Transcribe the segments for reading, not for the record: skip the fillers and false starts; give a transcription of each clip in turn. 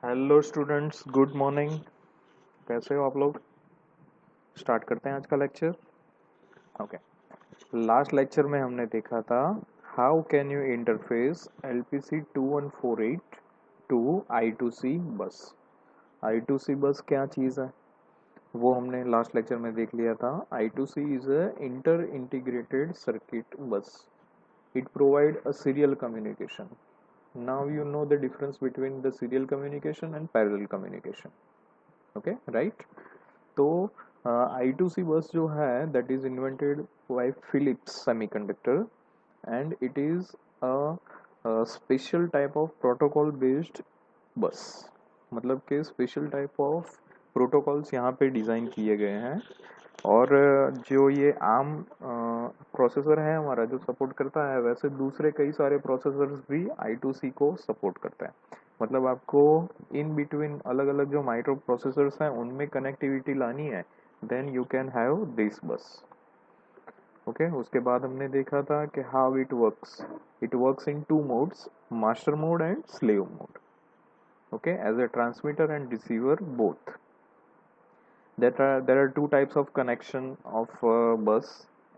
Hello students, good morning. कैसे हो आप लोग? स्टार्ट करते हैं आज का लेक्चर। ओके। लास्ट लेक्चर में हमने देखा था how can you interface LPC 2148 to I2C bus. I2C बस क्या चीज़ है वो हमने लास्ट लेक्चर में देख लिया था। I2C is a inter integrated circuit bus. It provide a serial communication. Now you know the difference between the serial communication and parallel communication. Okay, right. तो I2C बस जो है that is invented by Philips semiconductor and it is a special type of protocol based bus. मतलब कि special type of protocols यहाँ पे design किए गए हैं। और जो ये आम प्रोसेसर है हमारा जो सपोर्ट करता है, वैसे दूसरे कई सारे प्रोसेसर्स भी I2C को सपोर्ट करते हैं। मतलब आपको इन बिटवीन अलग अलग जो माइक्रो प्रोसेसर्स हैं उनमें कनेक्टिविटी लानी है, then you can have this bus. Okay, उसके बाद हमने देखा था कि how it works in two modes, master mode and slave mode. Okay, as a transmitter and receiver both. There are two types of connection of bus,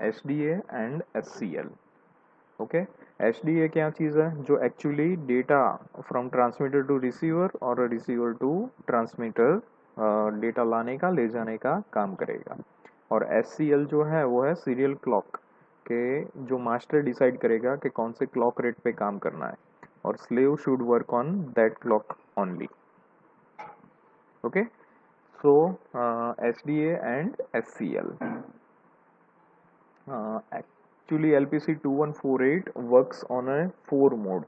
SDA and SCL. Okay, HDA क्या चीज़ है? जो actually data from transmitter to receiver और receiver to transmitter data लाने का ले जाने का काम करेगा। और SCL जो है वो है सीरियल क्लॉक के, जो मास्टर डिसाइड करेगा कि कौन से क्लॉक रेट पे काम करना है और slave should work on that clock only. Okay, so SDA and SCL. Actually, LPC 2148 works on a four mode: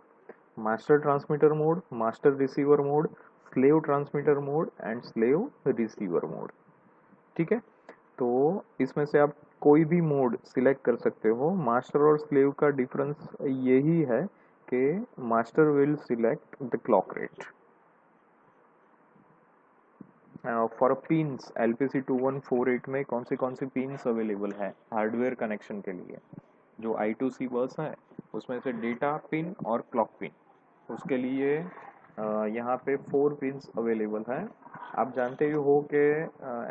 master transmitter mode, master receiver mode, slave transmitter mode and slave receiver mode. ठीक है, तो इसमें से आप कोई भी mode select कर सकते हो। मास्टर और स्लेव का डिफरेंस यही है कि master will select the clock rate. For pins LPC 2148 में कौन सी पिंस अवेलेबल है हार्डवेयर कनेक्शन के लिए? जो I2C बस है उसमें से डेटा पिन और क्लॉक पिन, उसके लिए यहाँ पे 4 पिंस अवेलेबल है। आप जानते ही हो कि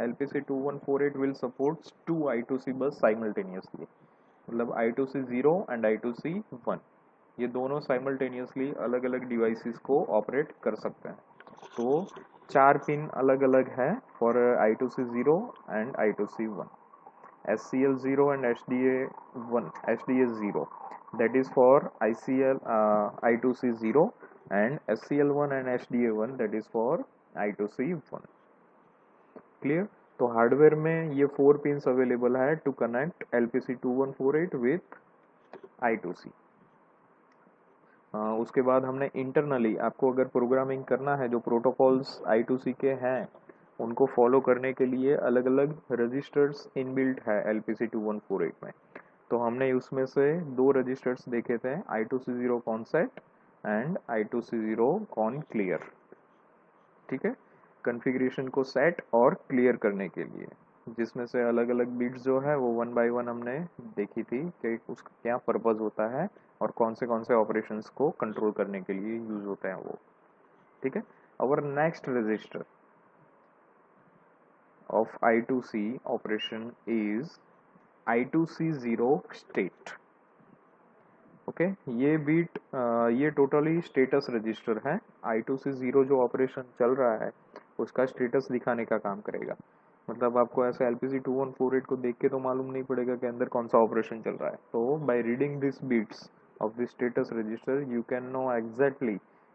LPC 2148 विल सपोर्ट्स 2 I2C बस साइमल्टेनियसली। मतलब I2C 0 एंड I2C 1, ये दोनों साइमल्टेनियसली अलग अलग डिवाइसेस को ऑपरेट कर सकते हैं। तो 4 पिन अलग अलग है for I2C 0 and I2C 1, SCL 0 and SDA 1, SDA 0 that is for I2C 0 and SCL 1 and SDA 1 that is for I2C 1। Clear? तो हार्डवेयर में ये 4 पिंस अवेलेबल है to connect LPC 2148 with I2C। उसके बाद हमने इंटरनली आपको अगर प्रोग्रामिंग करना है, जो प्रोटोकॉल्स I2C के हैं उनको फॉलो करने के लिए अलग अलग रजिस्टर्स इनबिल्ट है LPC 2148 में। तो हमने उसमें से 2 रजिस्टर्स देखे थे, I2C0 con set and I2C0 con clear. ठीक है, कॉन्फ़िगरेशन को सेट और क्लियर करने के लिए, जिसमें से अलग अलग बिट्स जो है वो 1 बाय 1 हमने देखी थी कि उसका क्या पर्पस होता है और कौन से ऑपरेशंस को कंट्रोल करने के लिए यूज होते हैं वो। ठीक है, our next register of I2C operation is I2C0 state। Okay, ये बीट ये टोटली स्टेटस रजिस्टर है। I2C0 जो ऑपरेशन चल रहा है उसका स्टेटस दिखाने का काम करेगा। मतलब आपको ऐसे LPC 2148 को देख के तो मालूम नहीं पड़ेगा कि अंदर कौन सा ऑपरेशन चल रहा है। तो by reading this bits of the status register you can know exactly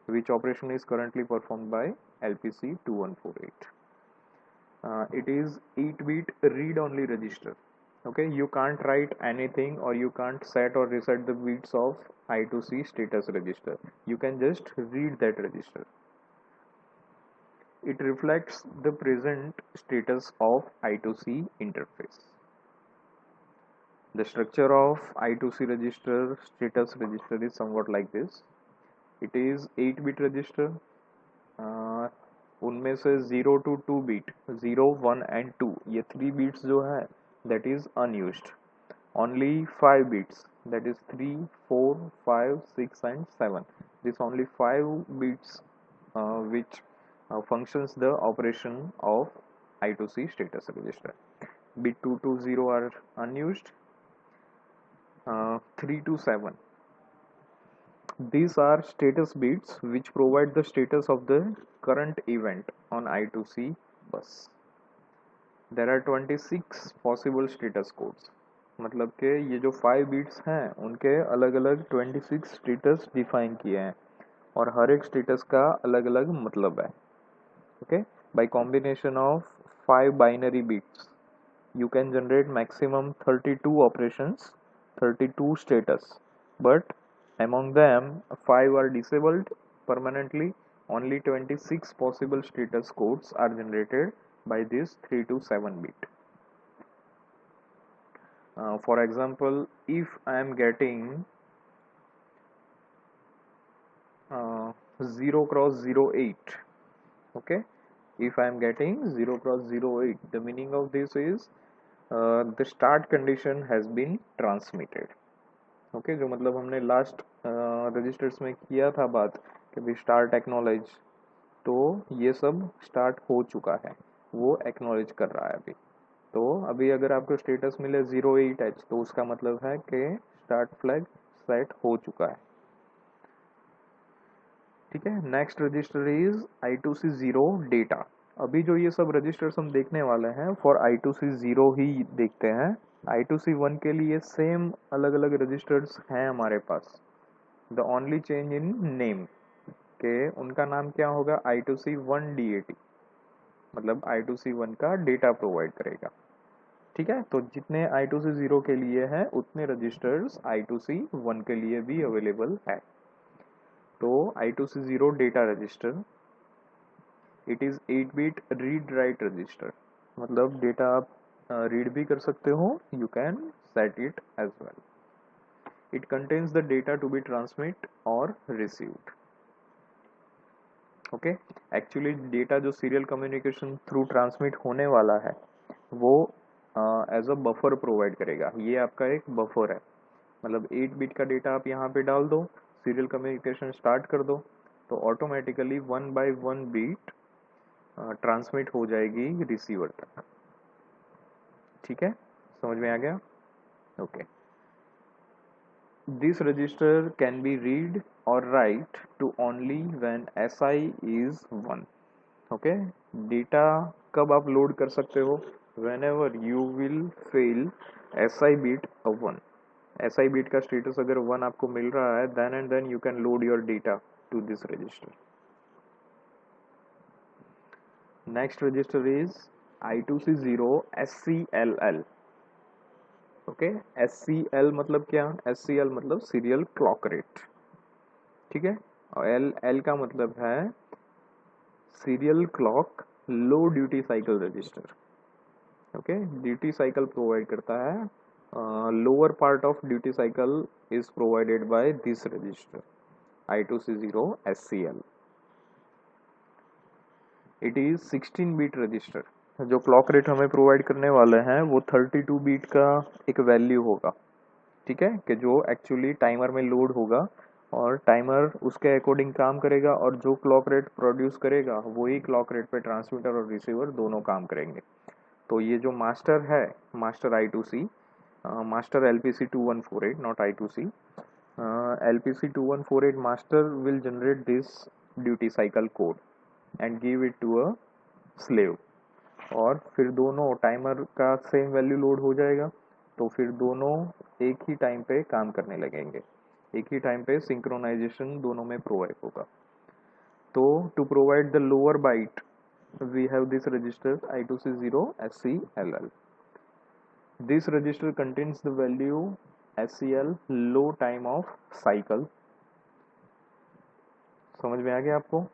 which operation is currently performed by LPC 2148। It is 8-bit read-only register। Okay, you can't write anything or you can't set or reset the bits of I2C status register. You can just read that register. It reflects the present status of I2C interface। The structure of I2C register status register is somewhat like this। It is 8-bit register। उनमें से 0 to 2 beat, 0, 1 and 2, ये 3 beats जो है that is unused। Only 5 bits, that is 3, 4, 5, 6 and 7, this only 5 bits which functions the operation of I2C status register. Bit 2 to 0 are unused. 3 to 7, these are status bits which provide the status of the current event on I2C bus. There are 26 possible status codes. मतलब कि ये जो 5 bits हैं उनके अलग अलग 26 status define किए हैं और हर एक स्टेटस का अलग अलग मतलब है. Okay, bye combination of 5 binary bits you can generate maximum 32 operations, 32 status, but among them 5 are disabled permanently. Only 26 possible status codes are generated by this 3 to 7 bit. For example, if I am getting 0 cross 08, okay, if I am getting 0 cross 08, the meaning of this is the start condition has been transmitted. Okay, जो मतलब हमने last registers में किया था बात कि भी start acknowledge, तो ये सब स्टार्ट हो चुका है, वो एक्नॉलेज कर रहा है अभी. तो अभी अगर आपको स्टेटस मिले 08H तो उसका मतलब है कि स्टार्ट फ्लैग सेट हो चुका है. ठीक है, next register is I2C0 data. अभी जो ये सब रजिस्टर्स हम देखने वाले हैं फॉर I2C0 ही देखते हैं. I2C1 के लिए सेम अलग अलग रजिस्टर्स हैं हमारे पास. The only change in name के उनका नाम क्या होगा, I2C1 DAT, मतलब I2C1 का डेटा प्रोवाइड करेगा. ठीक है, तो जितने I2C0 के लिए हैं उतने रजिस्टर्स I2C1 के लिए भी अवेलेबल है. तो I2C0 data register, it is 8 bit read write register, मतलब डेटा आप रीड भी कर सकते हो, you can set it as well. It contains the data to be transmit और रिसीव्ड. ओके, एक्चुअली डेटा जो सीरियल कम्युनिकेशन थ्रू ट्रांसमिट होने वाला है वो एज अ बफर प्रोवाइड करेगा. ये आपका एक बफर है, मतलब 8 बिट का डेटा आप यहाँ पे डाल दो, सीरियल कम्युनिकेशन स्टार्ट कर दो, तो ऑटोमेटिकली 1 बाय 1 बीट ट्रांसमिट हो जाएगी रिसीवर तक. ठीक है, समझ में आ गया. Okay, this register can be read और write to only when SI is 1. Okay, data कब आप लोड कर सकते हो, whenever you will fill SI bit of 1. SI bit का स्टेटस अगर 1 आपको मिल रहा है, then and then you can load your data to this register. Next register is I2C0 SCLL. Okay, SCL मतलब क्या, SCL मतलब सीरियल क्लॉक रेट. ठीक है, और L का मतलब है serial clock low duty cycle register. Okay, duty cycle provide करता है, lower part of duty cycle is provided by this register I2C0 SCL. It is 16 bit register. जो क्लॉक रेट हमें प्रोवाइड करने वाले हैं वो 32 बीट का एक वैल्यू होगा. ठीक है, कि जो एक्चुअली टाइमर में लोड होगा और टाइमर उसके अकॉर्डिंग काम करेगा और जो क्लॉक रेट प्रोड्यूस करेगा वही क्लॉक रेट पे ट्रांसमीटर और रिसीवर दोनों काम करेंगे. तो ये जो मास्टर है, master I2C, master LPC 2148, not I2C, LPC 2148 master will generate this duty cycle code and give it to a slave, और फिर दोनों टाइमर का सेम वैल्यू लोड हो जाएगा, तो फिर दोनों एक ही टाइम पे काम करने लगेंगे, एक ही टाइम पे सिंक्रोनाइजेशन दोनों में प्रोवाइड होगा. तो to provide the lower byte we have this register I2C0 SCLL. This register contains the value SCL low time of cycle. समझ में आ गया आपको.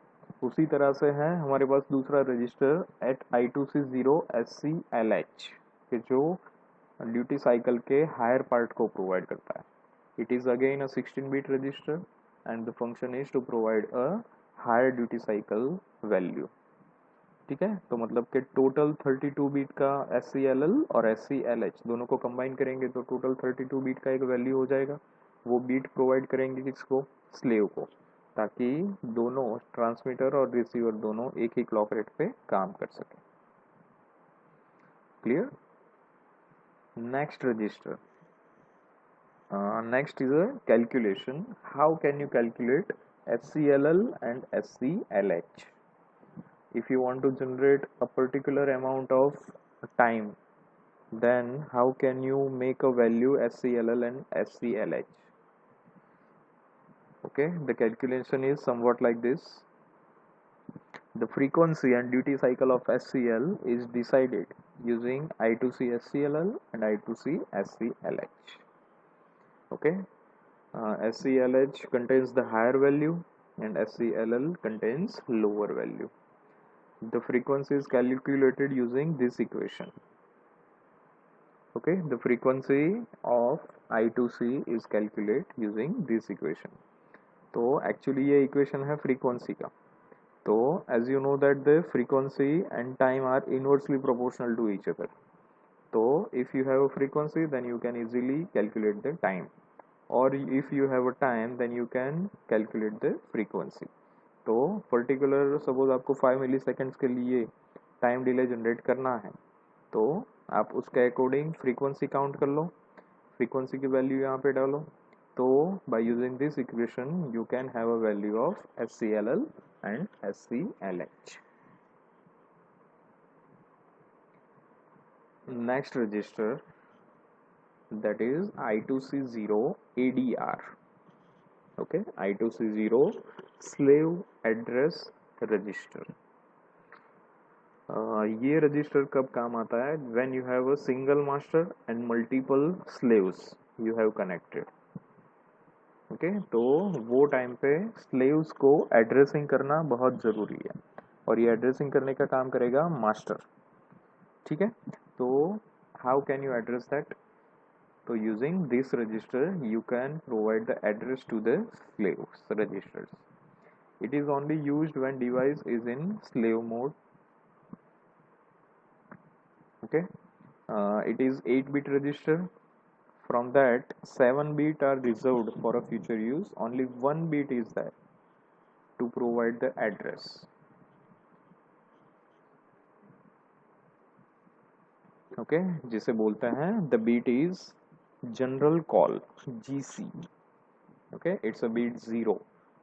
उसी तरह से है हमारे पास दूसरा रजिस्टर एट I2C0 SCLH, कि जो ड्यूटी साइकिल के हायर पार्ट को प्रोवाइड करता है. It is again a 16 bit register and the function is to provide a higher duty cycle value. ठीक है, तो मतलब कि टोटल 32 बीट का SCLL और SCLH दोनों को कंबाइन करेंगे तो टोटल 32 बीट का एक वैल्यू हो जाएगा. वो बीट प्रोवाइड करेंगे किसको, स्लेव को. ताकि दोनों ट्रांसमीटर और रिसीवर दोनों एक ही क्लॉक रेट पे काम कर सके। Clear? Next register, next is a calculation. How can you calculate SCLL and SCLH? If you want to generate a particular amount of time, then how can you make a value SCLL and SCLH? Okay, the calculation is somewhat like this. The frequency and duty cycle of SCL is decided using I2C SCLL and I2C SCLH. Okay, SCLH contains the higher value and SCLL contains lower value. The frequency is calculated using this equation. Okay, the frequency of I2C is calculated using this equation. तो actually ये equation है frequency का. तो as you know that the frequency and time are inversely proportional to each other. So if you have a frequency, then you can easily calculate the time. Or if you have a time, then you can calculate the frequency. तो particular suppose आपको 5 मिली seconds के लिए time delay generate करना है, तो आप उसके according frequency count कर लो, फ्रीक्वेंसी की वैल्यू यहाँ पे डालो, तो by using this equation you can have a value of SCLL and SCLH. Next register, that is I2C0 ADR. Okay, I2C0 slave address register. ये रजिस्टर कब काम आता है? When you have a single master and multiple slaves you have connected. Okay, तो वो time पे slaves को addressing करना बहुत ज़रूरी है और ये एड्रेसिंग करने का काम करेगा मास्टर. ठीक है, तो how can you address that? So using this register you can provide the address to the slaves registers. It is only used when device is in slave mode. Okay, it is 8-bit register. From that 7 bit are reserved for a future use. Only 1 bit is there to provide the address. Okay, जिसे बोलते हैं the bit is general call, GC. Okay, it's a bit 0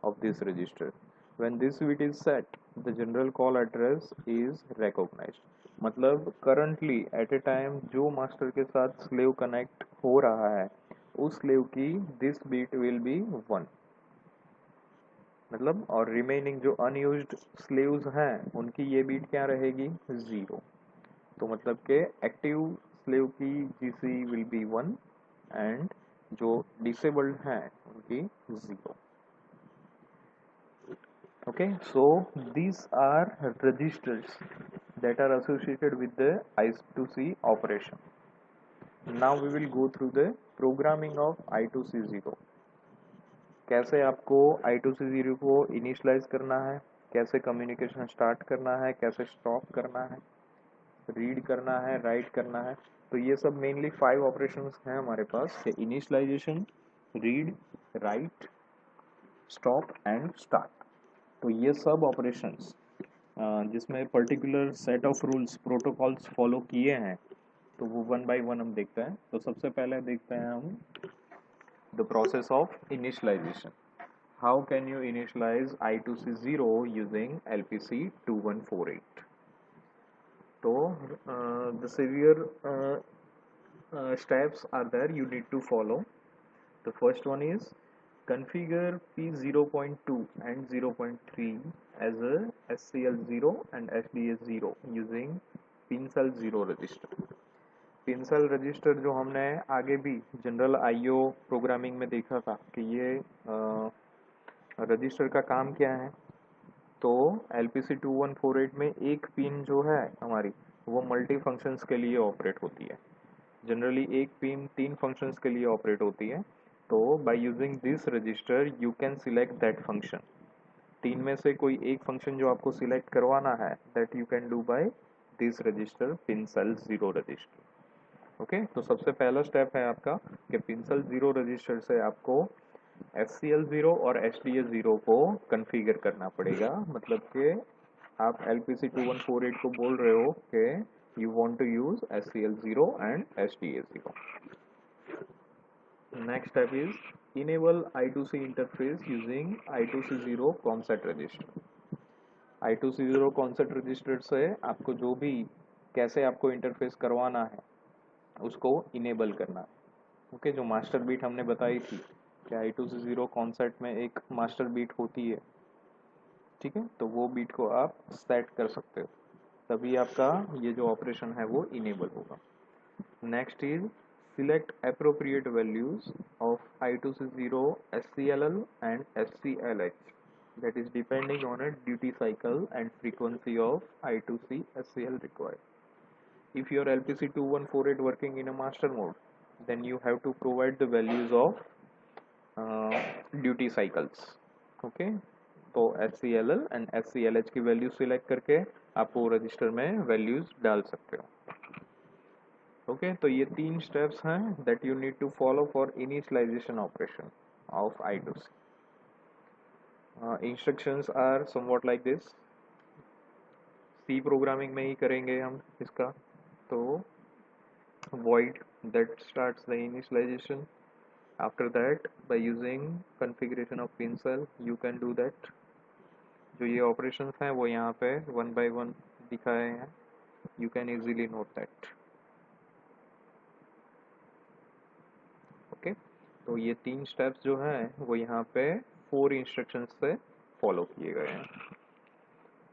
of this register. When this bit is set, the general call address is recognized. मतलब currently at a time जो master के साथ slave connect हो रहा है, उस slave की this bit will be 1. मतलब और remaining जो unused slaves हैं उनकी ये bit क्या रहेगी? 0. तो मतलब के एक्टिव स्लेव की GC विल बी 1 एंड जो डिसेबल्ड हैं उनकी 0. Okay, so these are registers that are associated with the I2C operation. Now we will go through the programming of I2C0. कैसे आपको I2C0 को इनिशियलाइज करना है, कैसे कम्युनिकेशन स्टार्ट करना है, कैसे स्टॉप करना है, रीड करना है, राइट करना है. तो ये सब मेनली 5 ऑपरेशंस हैं हमारे पास, initialisation, read, write, stop and start. तो ये सब ऑपरेशंस जिसमें particular set of rules protocols follow किए हैं, तो वो 1 बाय 1 हम देखते हैं. तो सबसे पहले देखते हैं हम the process of initialization. How can you initialize I2C0 using LPC 2148. So the severe steps are there you need to follow. The first one is configure P0.2 and 0.3 as a SCL0 and SDS0 using PINSEL 0 register. PINSEL register जो हमने आगे भी general IO programming में देखा था कि ये register का काम क्या है. तो LPC 2148 में एक पिन जो है हमारी वो मल्टी फंक्शंस के लिए ऑपरेट होती है. जनरली एक पिन 3 फंक्शंस के लिए ऑपरेट होती है. तो by using this register you can select that function. 3 में से कोई एक फंक्शन जो आपको सिलेक्ट करवाना है that you can do by this register PINSEL 0 register. Okay, तो सबसे पहला स्टेप है आपका कि पिनसेल 0 रजिस्टर से आपको SCL0 और HDS0 को कॉन्फ़िगर करना पड़ेगा, मतलब कि आप LPC2148 को बोल रहे हो कि you want to use SCL0 and HDS0. Next step is enable I2C interface using I2C0 concept register. I2C0 concept register से आपको जो भी कैसे आपको इंटरफेस करवाना है उसको इनेबल करना है. ओके, जो मास्टर बीट हमने बताई थी कि I2C0 कॉन्सेप्ट में एक मास्टर बीट होती है, ठीक है, तो वो बीट को आप सेट कर सकते हो, तभी आपका ये जो ऑपरेशन है वो इनेबल होगा. Next is select appropriate values of I2C0 SCLL and SCLH, that is depending on a duty cycle and frequency of I2C SCL required. If your LPC2148 working in a master mode, then you have to provide the values of duty cycles. Okay, तो SCLL and SCLH की value select करके आप वो register में values डाल सकते हो. Okay, तो ये 3 स्टेप्स हैं that you need to follow for initialization operation of I2C. Instructions are somewhat like this. C programming में ही करेंगे हम इसका, तो void that starts the initialization. After that, by using configuration of pin cell, you can do that. जो ये operations हैं वो यहाँ पे one by one दिखाए हैं. You can easily note that. Okay, तो ये 3 steps जो हैं वो यहाँ पे 4 instructions से follow किए गए हैं.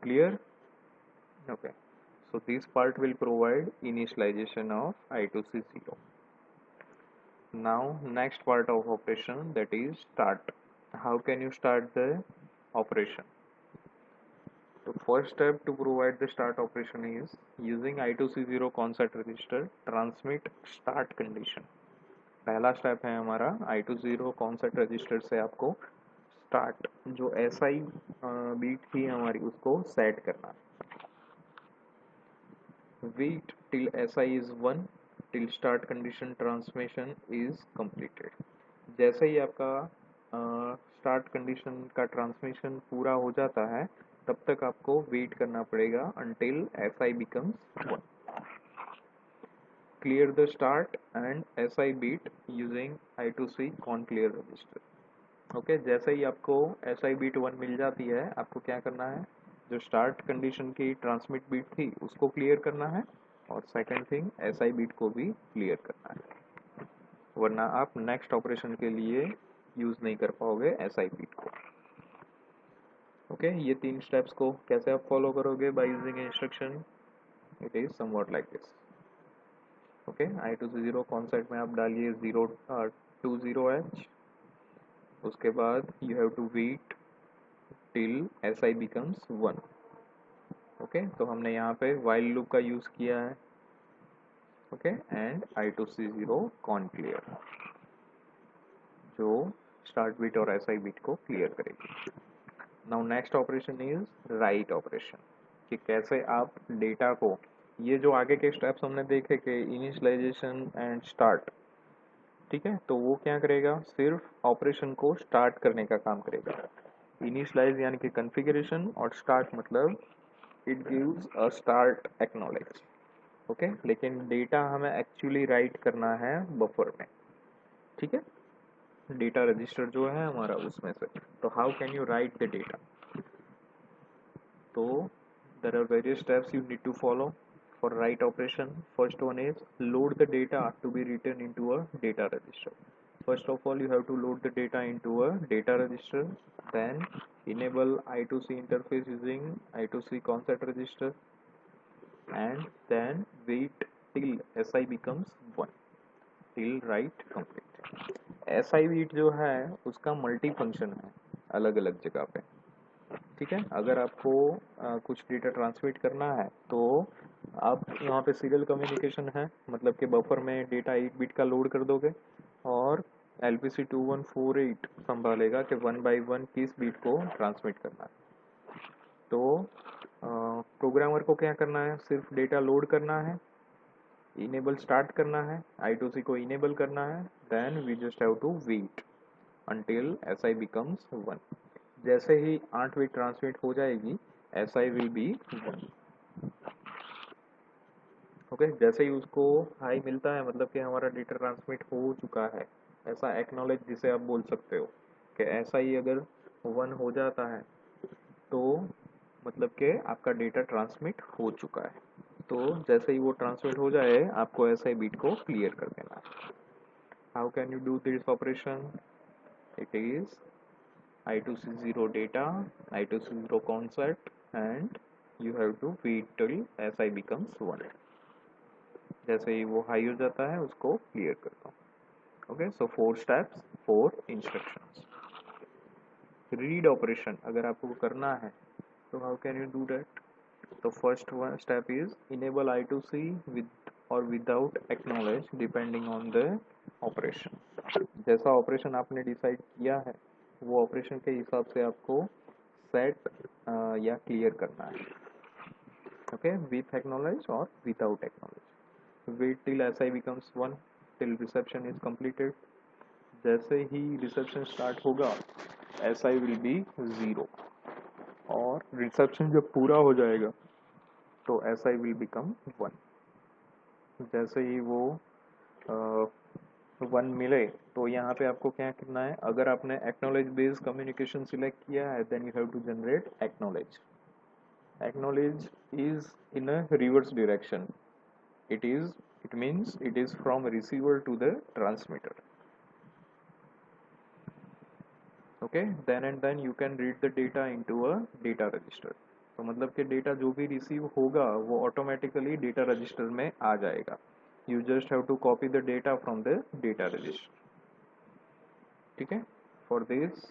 Clear? Okay. So this part will provide initialization of I2C0. Now next part of operation, that is start. How can you start the operation? The first step to provide the start operation is using I2C0 concept register transmit start condition. पहला step है हमारा I2C0 concept register से आपको start जो SI beat थी हमारी उसको set करना. Wait till SI is 1 till start condition transmission is completed. जैसे ही आपका स्टार्ट कंडीशन का ट्रांसमिशन पूरा हो जाता है तब तक आपको वेट करना पड़ेगा until SI becomes 1. Clear the start and SI bit using I2C con clear register. Okay, जैसे ही आपको SI बीट 1 मिल जाती है आपको क्या करना है, जो स्टार्ट कंडीशन की ट्रांसमिट बीट थी उसको क्लियर करना है और सेकंड थिंग SI बीट को भी क्लियर करना है, वरना आप नेक्स्ट ऑपरेशन के लिए यूज नहीं कर पाओगे SI बीट को. ओके, ये 3 स्टेप्स को कैसे आप फॉलो करोगे by using instruction, it is somewhat like this. Okay, I2C0 concept में आप डालिए 020H, उसके बाद you have to wait till SI becomes 1. Okay, तो हमने यहाँ पे while लूप का यूज किया है. Okay, and I2C0 con clear जो स्टार्ट बिट और SI बिट को क्लियर करेगी. Now next operation is write operation, कि कैसे आप डेटा को, ये जो आगे के स्टेप्स हमने देखे कि इनिशियलाइजेशन एंड स्टार्ट, ठीक है, तो वो क्या करेगा, सिर्फ ऑपरेशन को स्टार्ट करने का काम करेगा. इनिशियलाइज यानी कि कॉन्फ़िगरेशन और स्टार्ट मतलब it gives a start acknowledge. Okay, लेकिन डेटा हमें एक्चुअली राइट करना है बफर में, ठीक है, डेटा रजिस्टर जो है हमारा उसमें से. तो how can you right the data, तो there are various steps you need to follow for write operation. First one is load the data to be written into a data register. First of all, you have to load the data into a data register, then enable I2C interface using I2C concept register, and then wait till SI becomes 1 till write complete. SI bit जो है उसका multi function है अलग अलग जगह पे, ठीक है. अगर आपको कुछ डेटा ट्रांसमिट करना है तो आप यहाँ पे सीरियल कम्युनिकेशन है, मतलब कि बफर में डेटा 8 बिट का लोड कर दोगे और LPC2148 संभालेगा कि 1 by 1 किस बीट को ट्रांसमिट करना है. तो प्रोग्रामर को क्या करना है, सिर्फ डेटा लोड करना है, इनेबल स्टार्ट करना है, I2C को इनेबल करना है, then we just have to wait until SI becomes 1. जैसे ही 8 बिट ट्रांसमिट हो जाएगी SI विल बी 1. ओके, जैसे ही उसको हाई मिलता है मतलब कि हमारा डेटा ट्रांसमिट हो चुका है, ऐसा एक्नॉलेज जिसे आप बोल सकते हो कि SI अगर 1 हो जाता है तो मतलब कि आपका डेटा ट्रांसमिट हो चुका है. तो जैसे ही वो ट्रांसमिट हो जाए आपको SI बीट को क्लियर कर देना है. How can you do this operation? It is I2C0 data, I2C0 concept, and you have to wait till SI becomes 1. जैसे ही वो हाई हो जाता है उसको क्लियर करता हूँ. Okay, so 4 steps, 4 instructions. Read operation अगर आपको करना है तो how can you do that? तो first one step is enable I2C with और without acknowledge depending on the operation. जैसा ऑपरेशन आपने डिसाइड किया है वो ऑपरेशन के हिसाब से आपको सेट या क्लियर करना है. ओके, विथ एक्नॉलेज और without acknowledge. Wait till SI becomes 1 till reception is completed. जैसे ही रिसेप्शन स्टार्ट होगा SI विल बी 0 और रिसेप्शन जब पूरा हो जाएगा तो SI विल बिकम 1. जैसे ही वो 1 मिले तो यहाँ पे आपको क्या करना है? अगर आपने एक्नॉलेज बेस्ड कम्युनिकेशन सिलेक्ट किया है then you have to generate acknowledge. Acknowledge is in a reverse direction. it means it is from receiver to the transmitter. Okay, then and then you can read the data into a data register. तो मतलब कि data जो भी receive होगा वो automatically data register में आ जाएगा. You just have to copy the data from the data register. ठीक है, for this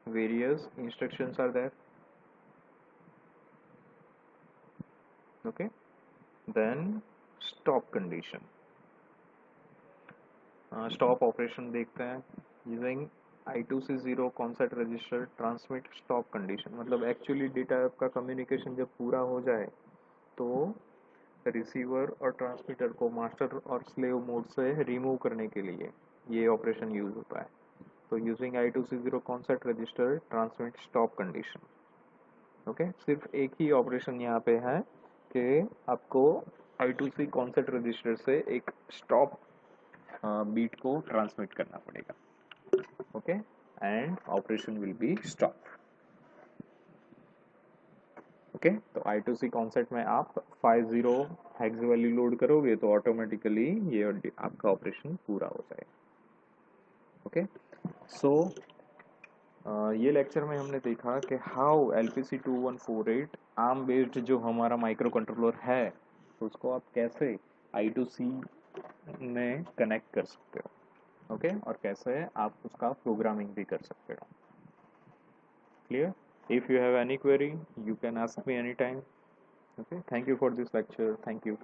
various instructions are there. Okay, then stop condition. Stop operation देखते हैं. Using I2C0 concept register transmit stop condition. मतलब actually data का communication जब पूरा हो जाए तो रिसीवर और ट्रांसमीटर को मास्टर और स्लेव मोड से रिमूव करने के लिए ये ऑपरेशन यूज होता है. तो using I2C0 concept register transmit stop condition. Okay, सिर्फ एक ही ऑपरेशन यहाँ पे है कि आपको I2C कॉन्सेप्ट रजिस्टर से एक स्टॉप बीट को ट्रांसमिट करना पड़ेगा. Okay, and operation will be stop. Okay, तो I2C कॉन्सेप्ट में आप 50 हेक्स वैल्यू लोड करोगे तो ऑटोमेटिकली ये आपका ऑपरेशन पूरा हो जाएगा. ओके, सो ये लेक्चर में हमने देखा कि हाउ LPC2148 आर्म बेस्ड जो हमारा माइक्रो कंट्रोलर है उसको आप कैसे I2C में कनेक्ट कर सकते हो. ओके, और कैसे आप उसका प्रोग्रामिंग भी कर सकते हो. Clear? If you have any query, you can ask me anytime. Okay, thank you for this lecture. Thank you.